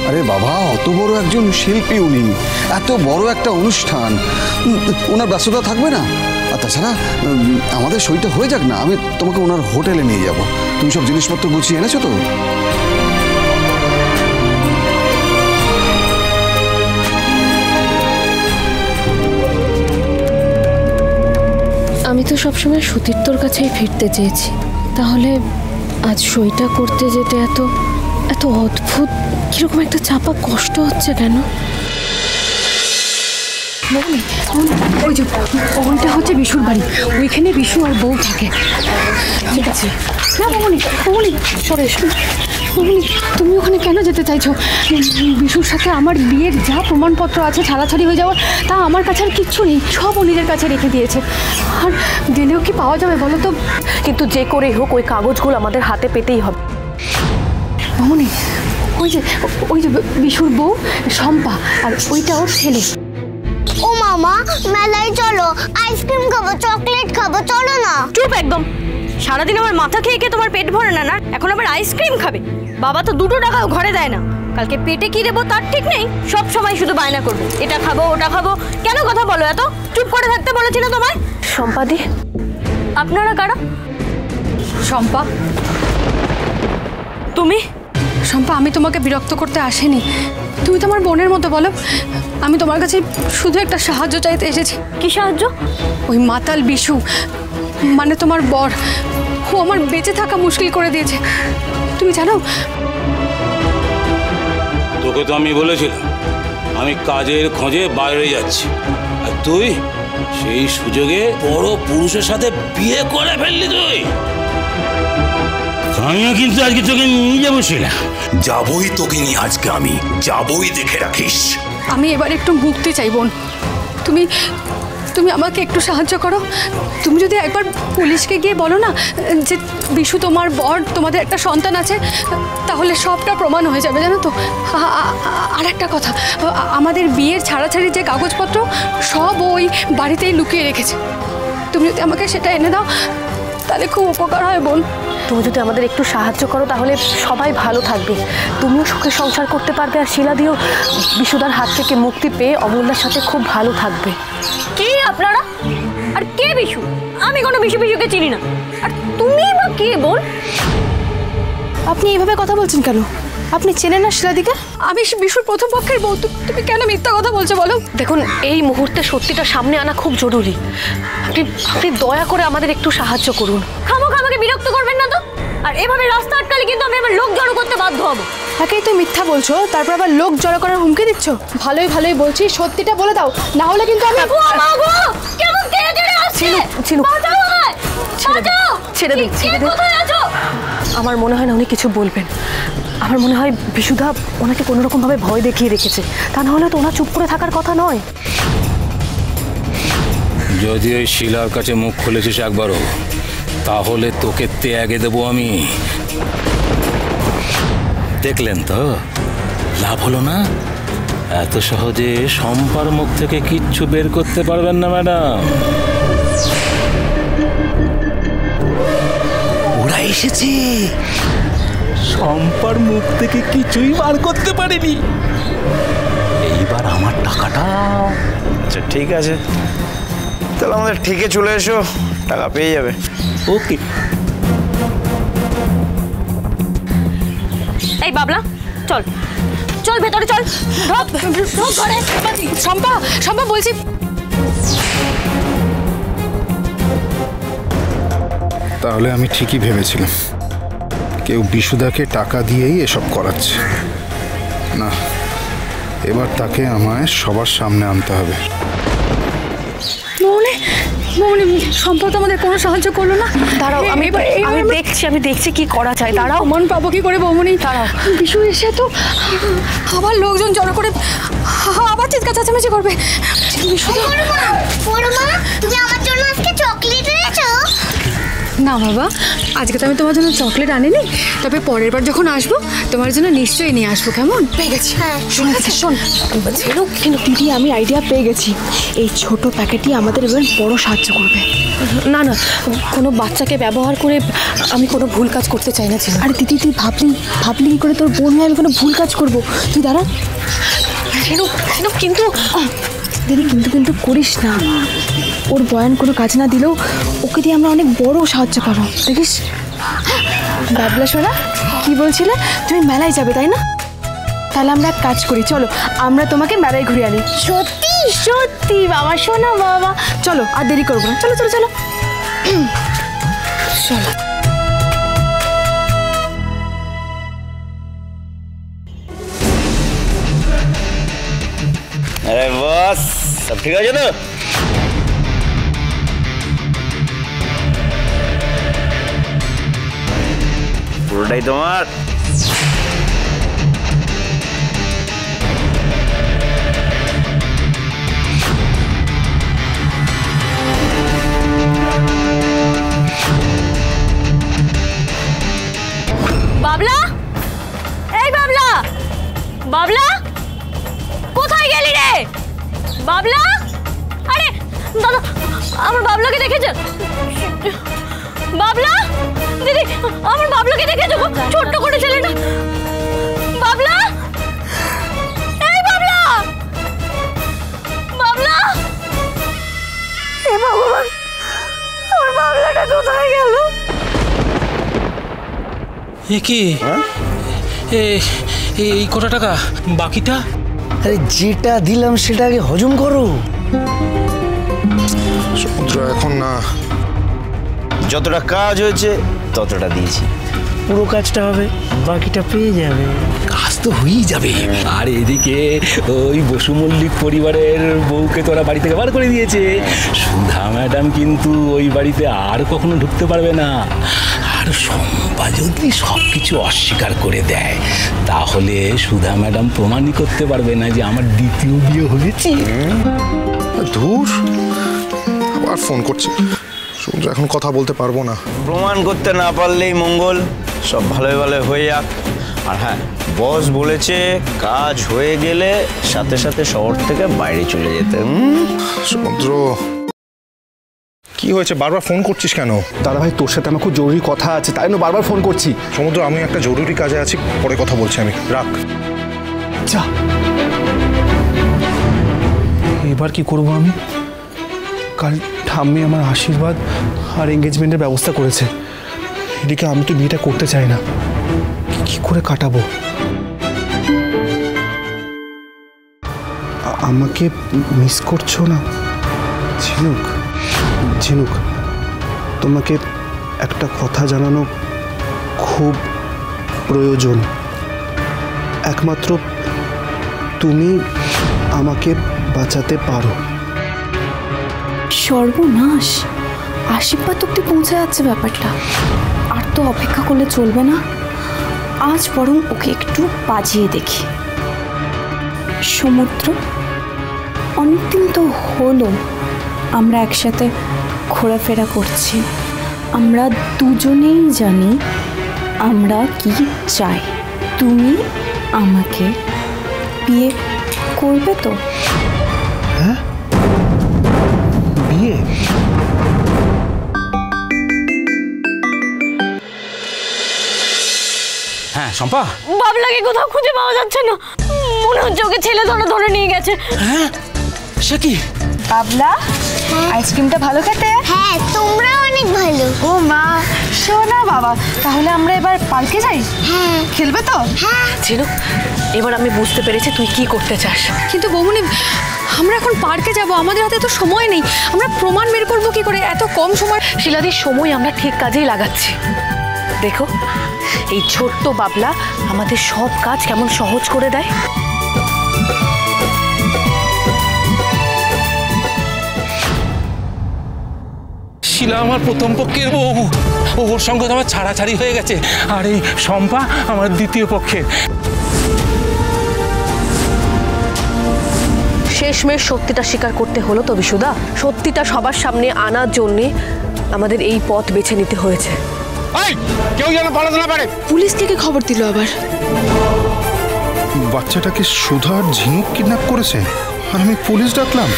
আরে বাবা, অত বড় একজন শিল্পী উনি, এত বড় একটা অনুষ্ঠান, ওনার ব্যস্ততা থাকবে না? আর তাছাড়া আমাদের সইটা হয়ে যাক না, আমি তোমাকে ওনার হোটেলে নিয়ে যাব। তুমি সব জিনিসপত্র গুছিয়ে এনেছো তো? আমি তো সবসময় সতীর্থর কাছেই ফিরতে চেয়েছি, তাহলে আজ সইটা করতে যেতে এত এত অদ্ভুত কিরকম একটা চাপা কষ্ট হচ্ছে কেন? ওই যে ওইটা হচ্ছে বিশুর বাড়ি, ওইখানে বিশু আর বউ থাকে। ঠিক আছে না মামনি, মামনি সরে এসো। মামনি, তুমি ওখানে কেন যেতে চাইছো? বিশুর সাথে আমার বিয়ের যা প্রমাণপত্র আছে ছাড়াছাড়ি হয়ে যাওয়ার, তা আমার কাছে আর কিচ্ছু নেই, সব অনিলের কাছে রেখে দিয়েছে। আর দিলেও কি পাওয়া যাবে বলো তো? কিন্তু যে করেই হোক ওই কাগজগুলো আমাদের হাতে পেতেই হবে। মামনি, ওই যে বিশুর বউ শম্পা, আর ওইটা ওর ছেলে। ও মামা, মেলায় চলো, আইসক্রিম খাবো, চকলেট খাবো, চলো না। চুপ একদম, সারাদিন আমার মাথা খেয়ে খেয়ে তোমার পেট ভরে না, না এখন আবার আইসক্রিম খাবে? বাবা তো 2 টাকাও ঘরে দেয় না, কালকে পেটে কি দেবো তার ঠিক নেই, সব সময় শুধু বায়না করবে এটা খাবো ওটা খাবো। কেন কথা বলো এত? চুপ করে থাকতে বলেছি না তোমায়? সম্পাদি, আপনারা কারা? শম্পা, তুমি? শম্পা, আমি তোমাকে বিরক্ত করতে আসিনি, তুমি তোমার বোনের মতো বলো। আমি তোমার কাছে শুধু একটা সাহায্য চাইতে এসেছি। কি সাহায্য? ওই মাতাল বিশু, মানে তোমার বর, ও আমার বেঁচে থাকা মুশকিল করে দিয়েছে, তুমি জানো? তোকে তো আমি বলেছিলাম আমি কাজের খোঁজে বাইরে যাচ্ছি, আর তুই সেই সুযোগে বড় পুরুষের সাথে বিয়ে করে ফেললি। তুই আমিও কিন্তু আজকে তোকে নিয়ে যাবো, শিলা। যাবই তোকে নিয়ে, আজকে আমি যাবই, দেখে রাখিস। আমি এবার একটু মুক্তি চাই বোন, তুমি তুমি আমাকে একটু সাহায্য করো। তুমি যদি একবার পুলিশকে গিয়ে বলো না যে বিশু তোমার বর, তোমাদের একটা সন্তান আছে, তাহলে সবটা প্রমাণ হয়ে যাবে, জানো তো? আর একটা কথা, আমাদের বিয়ের ছাড়াছাড়ি যে কাগজপত্র সব ওই বাড়িতেই লুকিয়ে রেখেছে, তুমি যদি আমাকে সেটা এনে দাও তাহলে খুব উপকার হয় বোন। তুমি যদি আমাদের একটু সাহায্য করো তাহলে সবাই ভালো থাকবে, তুমিও সুখে সংসার করতে পারবে, আর শিলাদিও বিশুদার হাত থেকে মুক্তি পেয়ে অমূল্যার সাথে খুব ভালো থাকবে। কে আপনারা? আর কে বিশু? আমি কোনো বিশুকে চিনি না, আর তুমি বা কে বল? আপনি এইভাবে কথা বলছেন কেন? আপনি চেনেন না শিলাদিকে? আমি বিশুর প্রথম পক্ষের বউ, তুমি কেন মিথ্যা কথা বলছো বলো? দেখুন, এই মুহূর্তে সত্যিটা সামনে আনা খুব জরুরি, আপনি দয়া করে আমাদের একটু সাহায্য করুন। খামোখা আমাকে বিরক্ত করবেন না তো, আর এভাবে রাস্তা আটকালে কিন্তু আমি আমার লোক জড়ো করতে বাধ্য হব। একেই তো মিথ্যা বলছো, তারপর আবার লোক জড়ো করার হুমকি দিচ্ছ। ভালোই ভালোই বলছি, সত্যিটা বলে দাও, না হলে কিন্তু আমি। কেমন তেড়ে তেড়ে আসছে? ছেড়ে দিন। আমার মনে হয় না উনি কিছু বলবেন, আমার মনে হয় বিশুদা ওনাকে কোনো রকম ভাবে ভয় দেখিয়ে রেখেছে, তা না হলে তো ওনা চুপ করে থাকার কথা নয়। যদি ওই শিলার কাছে মুখ খুলেছিস একবারও, তাহলে তোকে ত্যাগে দেবো আমি। দেখলেন তো, লাভ হলো না? এত সহজে শম্পার মুখ থেকে কিচ্ছু বের করতে পারবেন না ম্যাডাম। ওরা এসেছে, শম্পার মুখ থেকে কিছুই বার করতে পারেনি। এইবার আমার টাকাটা। আচ্ছা ঠিক আছে, তাহলে আমাদের ঠিকে চলে এসো, টাকা পেয়ে যাবে। ওকে। এই বাবলা, চল চল ভেতরে চল। শম্পা, শম্পা বলছি। তাহলে আমি ঠিকই ভেবেছিলাম কেউ বিশুদাকে টাকা দিয়েই এসব করাচ্ছে। না, এবার তাকে আমায় সবার সামনে আনতে হবে। শম্পা তো আমাদের কোনো সাহায্য করলো না। দাঁড়াও, আমি দেখছি কি করা যায়। দাঁড়াও, মন পাবো কি করে বৌমনি? দাঁড়াও, বিশু এসে তো আবার লোকজন জড়ো করে আবার চিৎকার চেঁচামেচি করবে। তুমি আমার জন্য আজকে চকলেট এনেছো? না বাবা, আজকে তো আমি তোমার জন্য চকলেট আনিনি, তবে পরের বার যখন আসবো তোমার জন্য নিশ্চয়ই নিয়ে আসবো। কেমন? পেয়ে গেছি। শোন দিদি, আমি আইডিয়া পেয়ে গেছি। এই ছোট প্যাকেটই আমাদের এবার বড় সাহায্য করবে। না না, কোনো বাচ্চাকে ব্যবহার করে আমি কোনো ভুল কাজ করতে চাই না। আরে দিদি, তুই ভাবলি কি করে তোর বোন হয়ে আমি কোনো ভুল কাজ করবো? তুই দাঁড়া। কিন্তু দিদি, কিন্তু করিস না। ওর বয়ান কোনো কাজ না দিলেও ওকে দিয়ে আমরা অনেক বড় সাহায্য পাবো, দেখিস। বাবলা সোনা, কি বলছিলে? তুমি মেলায় যাবে তাই না? তাহলে আমরা এক কাজ করি, চলো আমরা তোমাকে মেলায় ঘুরে আনি। সত্যি? সত্যি বাবা, শোনো বাবা, চলো আর দেরি করবো না, চলো চলো চলো চলো। আরে বস, সব ঠিক আছে তো? পুরোটাই তোমার। বাবলা, এই বাবলা, বাবলা কোথায় গেলি রে? বাবলা, আরে দাদা, আমার বাবলাকে দেখেছেন? বাবলা দিদি, আমার বাবলাকে দেখেছো? ছোট্ট করে ছেলেটা। বাবলা, এই বাবলা, বাবলা, এ ভগবান, আমার বাবলাটা কোথায় গেল? এ কি? এই কত টাকা? বাকিটা? আরে যেটা দিলাম সেটা আগে হজম করো। সমুদ্র, এখন না। যতটা কাজ হয়েছে ততটা দিয়েছি, পুরো কাজটা হবে, বাকিটা পেয়ে যাবে। কাজ তো হয়েই যাবে। আর এদিকে ওই বসু মল্লিক পরিবারের বউকে তোরা বাড়ি থেকে বার করে দিয়েছে। সুধা ম্যাডাম কিন্তু ওই বাড়িতে আর কখনো ঢুকতে পারবে না। আর শম্পা যদি সব কিছু অস্বীকার করে দেয়, তাহলে সুধা ম্যাডাম প্রমাণই করতে পারবে না যে আমার দ্বিতীয় বিয়ে হয়েছে। ধুর, আবার ফোন করছে। সমুদ্র, এখন কথা বলতে পারবো না। প্রমাণ করতে না পারলেই মঙ্গল, সব ভালোই ভালো হয়ে যাক। আর হ্যাঁ, বস বলেছে কাজ হয়ে গেলে সাথে সাথে শহর থেকে বাইরে চলে যেতে। সমুদ্র, কি হয়েছে? বারবার ফোন করছিস কেন? দাদা ভাই, তোর সাথে আমার খুব জরুরি কথা আছে, তাই না বারবার ফোন করছি। সমুদ্র, আমি একটা জরুরি কাজে আছি, পরে কথা বলছি আমি। রাখ। যা। এবার কি করব আমি? কাল ঠাম্মি আমার আশীর্বাদ আর এঙ্গেজমেন্টের ব্যবস্থা করেছে। এদিকে আমি তো বিয়েটা করতে চাই না, কি করে কাটাবো? আমাকে মিস করছো না? ঝিনুক, তোমাকে একটা কথা জানানো খুব প্রয়োজন। একমাত্র তুমি আমাকে বাঁচাতে পারো। সর্বনাশ, আশীর্বাদ অব্দি পৌঁছে যাচ্ছে ব্যাপারটা। আর তো অপেক্ষা করলে চলবে না, আজ বরং ওকে একটু বাজিয়ে দেখি। সমুদ্র, অনেকদিন তো হলো আমরা একসাথে ঘোরাফেরা করছি। আমরা দুজনেই জানি আমরা কি চাই। তুমি আমাকে বিয়ে করবে তো? হ্যাঁ, বিয়ে? হ্যাঁ শম্পা, বাবলাকে কোথাও খুঁজে পাওয়া যাচ্ছে না। মনে হচ্ছে ওকে ছেলে ধরে নিয়ে গেছে। হ্যাঁ, সে কি? বাবলা, আইসক্রিমটা ভালো খেতে? হ্যাঁ, তোমরা অনেক ভালো। ও মা, শোনা বাবা, তাহলে আমরা এবার পার্কে যাই? হ্যাঁ। খেলবে তো? হ্যাঁ। ঝিনুক, এবার আমি বুঝতে পেরেছি তুই কি করতে চাস। কিন্তু বৌমনি, আমরা এখন পার্কে যাব, আমাদের হাতে তো সময় নেই। আমরা প্রমাণ বের করবো কি করে এত কম সময়? শিলাদির সময় আমরা ঠিক কাজেই লাগাচ্ছি। দেখো, এই ছোট্ট বাবলা আমাদের সব কাজ কেমন সহজ করে দেয়। শিলা আমার প্রথম পক্ষের বউ, ওর সঙ্গে তো আমার ছাড়াছাড়ি হয়ে গেছে। আর এই শম্পা আমার দ্বিতীয় পক্ষের। শেষমেশ সত্যিটা স্বীকার করতে হলো তো বিশুদা। সত্যিটা সবার সামনে আনার জন্যে আমাদের এই পথ বেছে নিতে হয়েছে। কেউ যেন পালাতে না পারে। পুলিশ থেকে খবর দিল আবার। বাচ্চাটাকে সুধা আর ঝিনুক কিডন্যাপ করেছে আর আমি পুলিশ ডাকলাম।